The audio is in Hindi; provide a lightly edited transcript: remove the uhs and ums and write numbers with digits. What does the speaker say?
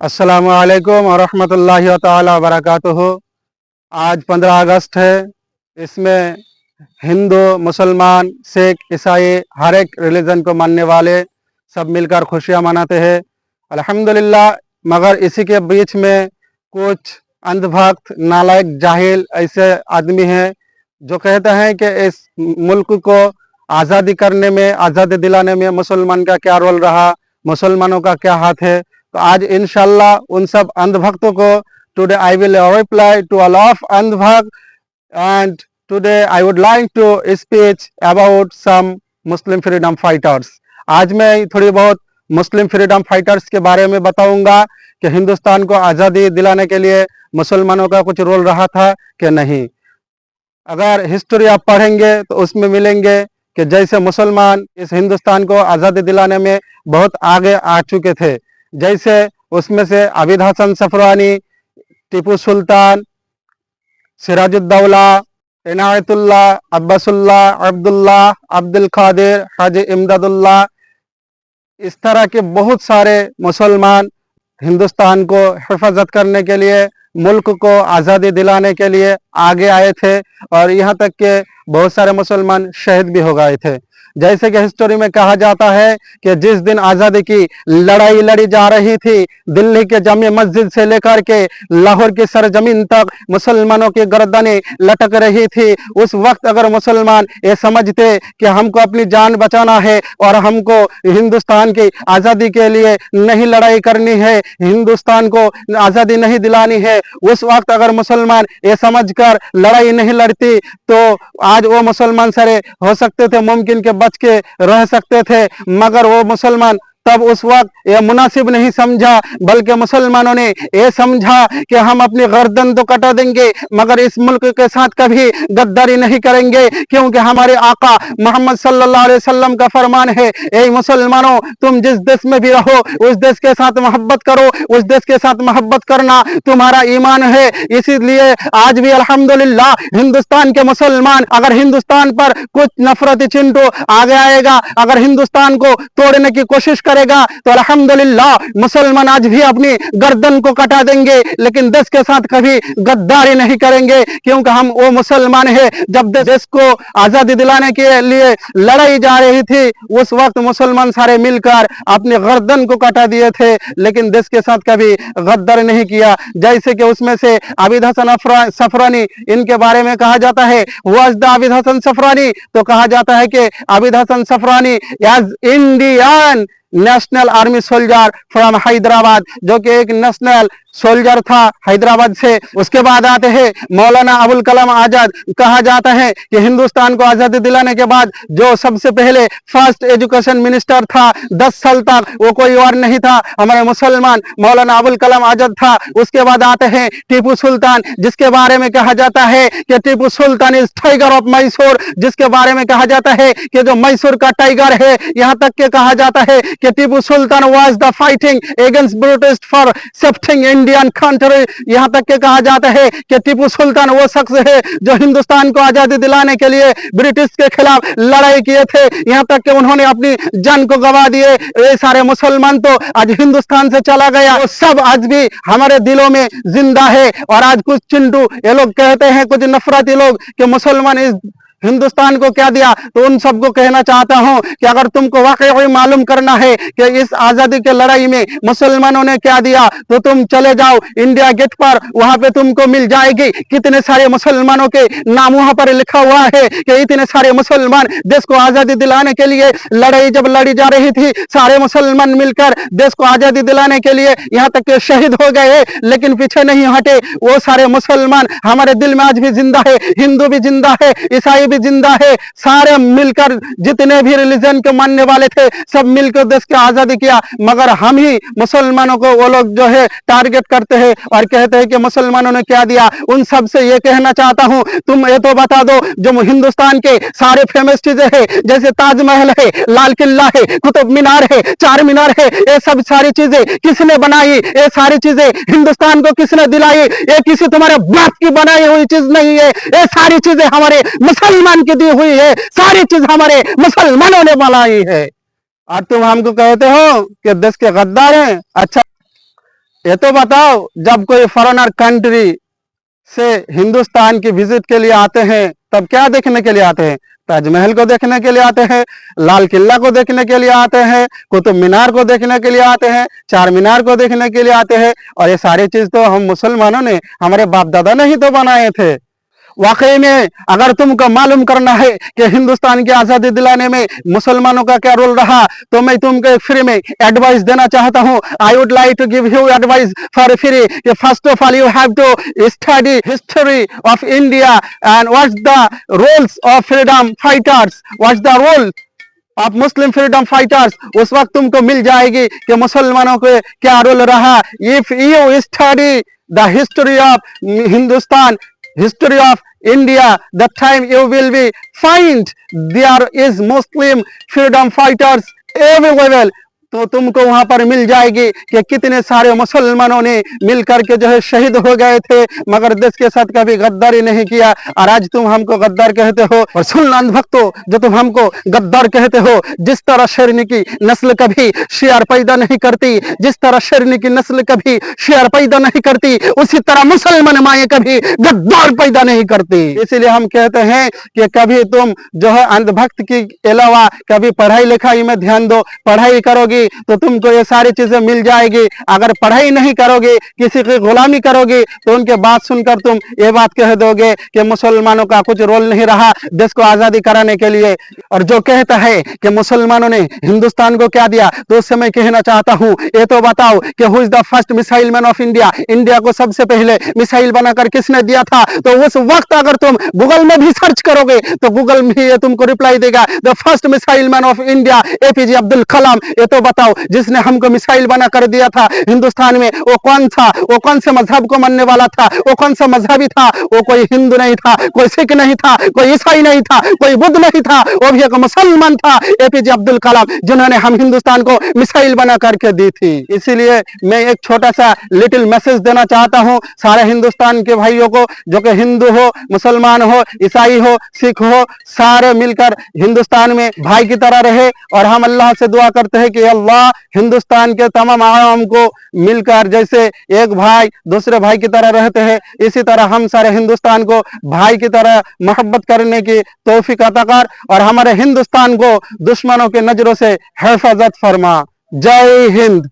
अस्सलामु अलैकुम वरहमतुल्लाहि ताला वबरकातुहू। आज 15 अगस्त है। इसमें हिंदू, मुसलमान, सिख, ईसाई हर एक रिलीजन को मानने वाले सब मिलकर खुशियाँ मनाते हैं, अल्हम्दुलिल्लाह। मगर इसी के बीच में कुछ अंधभक्त, नालायक, जाहिल ऐसे आदमी हैं जो कहते हैं कि इस मुल्क को आज़ादी करने में, आज़ादी दिलाने में मुसलमान का क्या रोल रहा, मुसलमानों का क्या हाथ है। तो आज इंशाल्लाह उन सब अंधभक्तों को today I will reply to all of अंधभक्त, and today I would like to speech about some Muslim freedom fighters. आज मैं थोड़ी बहुत मुस्लिम फ्रीडम फाइटर्स के बारे में बताऊंगा कि हिंदुस्तान को आज़ादी दिलाने के लिए मुसलमानों का कुछ रोल रहा था कि नहीं। अगर हिस्ट्री आप पढ़ेंगे तो उसमें मिलेंगे कि जैसे मुसलमान इस हिंदुस्तान को आज़ादी दिलाने में बहुत आगे आ चुके थे। जैसे उसमें से आबिद हसन सफरानी, टीपू सुल्तान, सिराजुद्दौला, इनायतुल्ला, अब्बासुल्ला, अब्दुल्ला, अब्दुल कादिर, हाजी इमदादुल्ला, इस तरह के बहुत सारे मुसलमान हिंदुस्तान को हिफाजत करने के लिए, मुल्क को आज़ादी दिलाने के लिए आगे आए थे, और यहाँ तक के बहुत सारे मुसलमान शहीद भी हो गए थे। जैसे कि हिस्टोरी में कहा जाता है कि जिस दिन आज़ादी की लड़ाई लड़ी जा रही थी, दिल्ली के जामे मस्जिद से लेकर के लाहौर की सरजमीन तक मुसलमानों की गर्दनें लटक रही थी, उस वक्त अगर मुसलमान ये समझते कि हमको अपनी जान बचाना है और हमको हिंदुस्तान की आज़ादी के लिए नहीं लड़ाई करनी है, हिंदुस्तान को आज़ादी नहीं दिलानी है, उस वक्त अगर मुसलमान ये समझकर लड़ाई नहीं लड़ती तो आज वो मुसलमान सारे हो सकते थे, मुमकिन के बच के रह सकते थे। मगर वो मुसलमान तब उस वक्त ये मुनासिब नहीं समझा, बल्कि मुसलमानों ने ये समझा कि हम अपनी गर्दन तो कटा देंगे मगर इस मुल्क के साथ कभी गद्दारी नहीं करेंगे, क्योंकि हमारे आका मोहम्मद सल्लल्लाहु अलैहि वसल्लम का फरमान है, ए मुसलमानों, तुम जिस देश में भी रहो उस देश के साथ मोहब्बत करो, उस देश के साथ मोहब्बत करना तुम्हारा ईमान है। इसीलिए आज भी अल्हम्दुलिल्लाह हिंदुस्तान के मुसलमान अगर हिंदुस्तान पर कुछ नफरती चिंटू आगे आएगा, अगर हिंदुस्तान को तोड़ने की कोशिश करेगा तो अल्हम्दुलिल्लाह मुसलमान आज भी अपनी गर्दन को कटा देंगे, लेकिन देश के साथ कभी गद्दारी नहीं करेंगे, क्योंकि हम वो मुसलमान है। जब देश को आजादी दिलाने के लिए लड़ाई जा रही थी, उस वक्त मुसलमान सारे मिलकर अपनी गर्दन को कटा दिए थे, लेकिन देश के साथ कभी गद्दारी नहीं किया। जैसे कि उसमें से आबिद हसन सफरानी, इनके बारे में कहा जाता है वाज द आबिद हसन सफरानी, तो कहा जाता है कि Abid Hasan Safrani as Indian National Army soldier from Hyderabad, जो कि एक नेशनल सोल्जर था हैदराबाद से। उसके बाद आते हैं मौलाना अबुल कलाम आजाद। कहा जाता है कि हिंदुस्तान को आजादी दिलाने के बाद जो सबसे पहले फर्स्ट एजुकेशन मिनिस्टर था, 10 साल तक वो कोई और नहीं था, हमारे मुसलमान मौलाना अबुल कलाम आजाद था। उसके बाद आते हैं टीपू सुल्तान, जिसके बारे में कहा जाता है कि टीपू सुल्तान इज टाइगर ऑफ मैसूर, जिसके बारे में कहा जाता है कि जो मैसूर का टाइगर है। यहाँ तक के कहा जाता है कि Tipu Sultan was the fighting against British for safeting Indian country. यहाँ तक के कहा जाता है कि टीपू सुल्तान वो शख्स है जो हिंदुस्तान को आजादी दिलाने के लिए ब्रिटिश के खिलाफ लड़ाई किए थे, यहाँ तक कि उन्होंने अपनी जान को गवा दिए। ये सारे मुसलमान तो आज हिंदुस्तान से चला गया, वो सब आज भी हमारे दिलों में जिंदा है। और आज कुछ चिंटू ये लोग कहते हैं, कुछ नफरती लोग, कि मुसलमान इस हिंदुस्तान को क्या दिया, तो उन सबको कहना चाहता हूं कि अगर तुमको वाकई मालूम करना है कि इस आजादी के लड़ाई में मुसलमानों ने क्या दिया, तो तुम चले जाओ इंडिया गेट पर, वहां पे तुमको मिल जाएगी कितने सारे मुसलमानों के नाम वहां पर लिखा हुआ है कि इतने सारे मुसलमान देश को आजादी दिलाने के लिए लड़ाई जब लड़ी जा रही थी, सारे मुसलमान मिलकर देश को आजादी दिलाने के लिए यहाँ तक के शहीद हो गए, लेकिन पीछे नहीं हटे। वो सारे मुसलमान हमारे दिल में आज भी जिंदा है, हिंदू भी जिंदा है, ईसाई भी जिंदा है। सारे मिलकर जितने भी रिलीजन के मानने वाले थे सब मिलकर देश की आजादी किया, मगर हम ही मुसलमानों को वो लोग जो है टारगेट करते हैं और कहते हैं कि मुसलमानों ने क्या दिया। उन सब से ये कहना चाहता हूं, तुम ये तो बता दो जो हिंदुस्तान के सारे फेमस चीजें हैं, जैसे ताजमहल है, लाल किला है, कुतुब मीनार है, चार मीनार है, ये सब सारी चीजें किसने बनाई? ये सारी चीजें हिंदुस्तान को किसने दिलाई? ये किसी तुम्हारे बाप की बनाई हुई चीज नहीं है, ये सारी चीजें हमारे मुसलमान की दी हुई है, सारी चीज हमारे मुसलमानों ने बनाई है। और तुम हमको कहते हो कि देश के गद्दार हैं। अच्छा, ये तो बताओ, जब कोई फॉरेनर कंट्री से हिंदुस्तान की विजिट के लिए आते हैं तब क्या देखने के लिए आते हैं? ताजमहल को देखने के लिए आते हैं, लाल किला को देखने के लिए आते हैं, कुतुब मीनार को देखने के लिए आते हैं, चार मीनार को देखने के लिए आते हैं। और ये सारी चीज तो हम मुसलमानों ने, हमारे बाप दादा ने ही तो बनाए थे। वाकई में अगर तुमको मालूम करना है कि हिंदुस्तान की आजादी दिलाने में मुसलमानों का क्या रोल रहा, तो मैं तुमको एक फ्री में एडवाइस देना चाहता हूं। I would like to give you advice for free कि first of all you have to study history of India and what's the roles of freedom fighters, what's the role of Muslim freedom fighters. उस वक्त तुमको मिल जाएगी कि मुसलमानों के क्या रोल रहा। If you study the history of Hindustan, history of India, that time you will be find there is Muslim freedom fighters available। तो तुमको वहां पर मिल जाएगी कि कितने सारे मुसलमानों ने मिल करके जो है शहीद हो गए थे, मगर देश के साथ कभी गद्दारी नहीं किया। और आज तुम हमको गद्दार कहते हो। और सुन अंधभक्तों, जो तुम हमको गद्दार कहते हो, जिस तरह शेरनी की नस्ल कभी शेर पैदा नहीं करती, जिस तरह शेरनी की नस्ल कभी शेर पैदा नहीं करती, उसी तरह मुसलमान माए कभी गद्दार पैदा नहीं करती। इसीलिए हम कहते हैं कि कभी तुम जो है अंधभक्त के अलावा कभी पढ़ाई लिखाई में ध्यान दो। पढ़ाई करोगी तो तुमको ये सारी चीजें मिल जाएगी। अगर पढ़ाई नहीं करोगे, किसी की गुलामी करोगे, तो उनके बात सुनकर तुम ये बात कह दोगे कि मुसलमानों का कुछ रोल नहीं रहा देश को आजादी कराने के लिए। और जो कहता है कि मुसलमानों ने हिंदुस्तान को क्या दिया, तो उससे मैं कहना चाहता हूं, ये तो बताओ कि who is the first missile man of India. India को सबसे पहले मिसाइल बनाकर किसने दिया था? तो उस वक्त अगर तुम गूगल में भी सर्च करोगे तो गूगल में ये तुमको रिप्लाई देगा, the first missile man of India APJ Abdul Kalam. ये तो बताओ, जिसने हमको मिसाइल बना कर दिया था हिंदुस्तान में, वो कौन था? वो कौन से मजहब को मानने वाला था? वो कौन सा मजहबी था? वो कोई हिंदू नहीं था, कोई सिख नहीं था, कोई ईसाई नहीं था, कोई बुद्ध नहीं था, वो भी एक मुसलमान था, एपीजे अब्दुल कलाम, जिन्होंने हम हिंदुस्तान को मिसाइल बना करके दी थी। इसीलिए मैं एक छोटा सा लिटिल मैसेज देना चाहता हूं सारे हिंदुस्तान के भाइयों को, जो कि हिंदू हो, मुसलमान हो, ईसाई हो, सिख हो, सारे मिलकर हिंदुस्तान में भाई की तरह रहे। और हम अल्लाह से दुआ करते हैं कि अल्लाह हिंदुस्तान के तमाम आवाम को मिलकर जैसे एक भाई दूसरे भाई की तरह रहते हैं, इसी तरह हम सारे हिंदुस्तान को भाई की तरह मोहब्बत करने की तौफीक अता कर, और हमारे हिंदुस्तान को दुश्मनों के नजरों से हिफाजत फरमा। जय हिंद।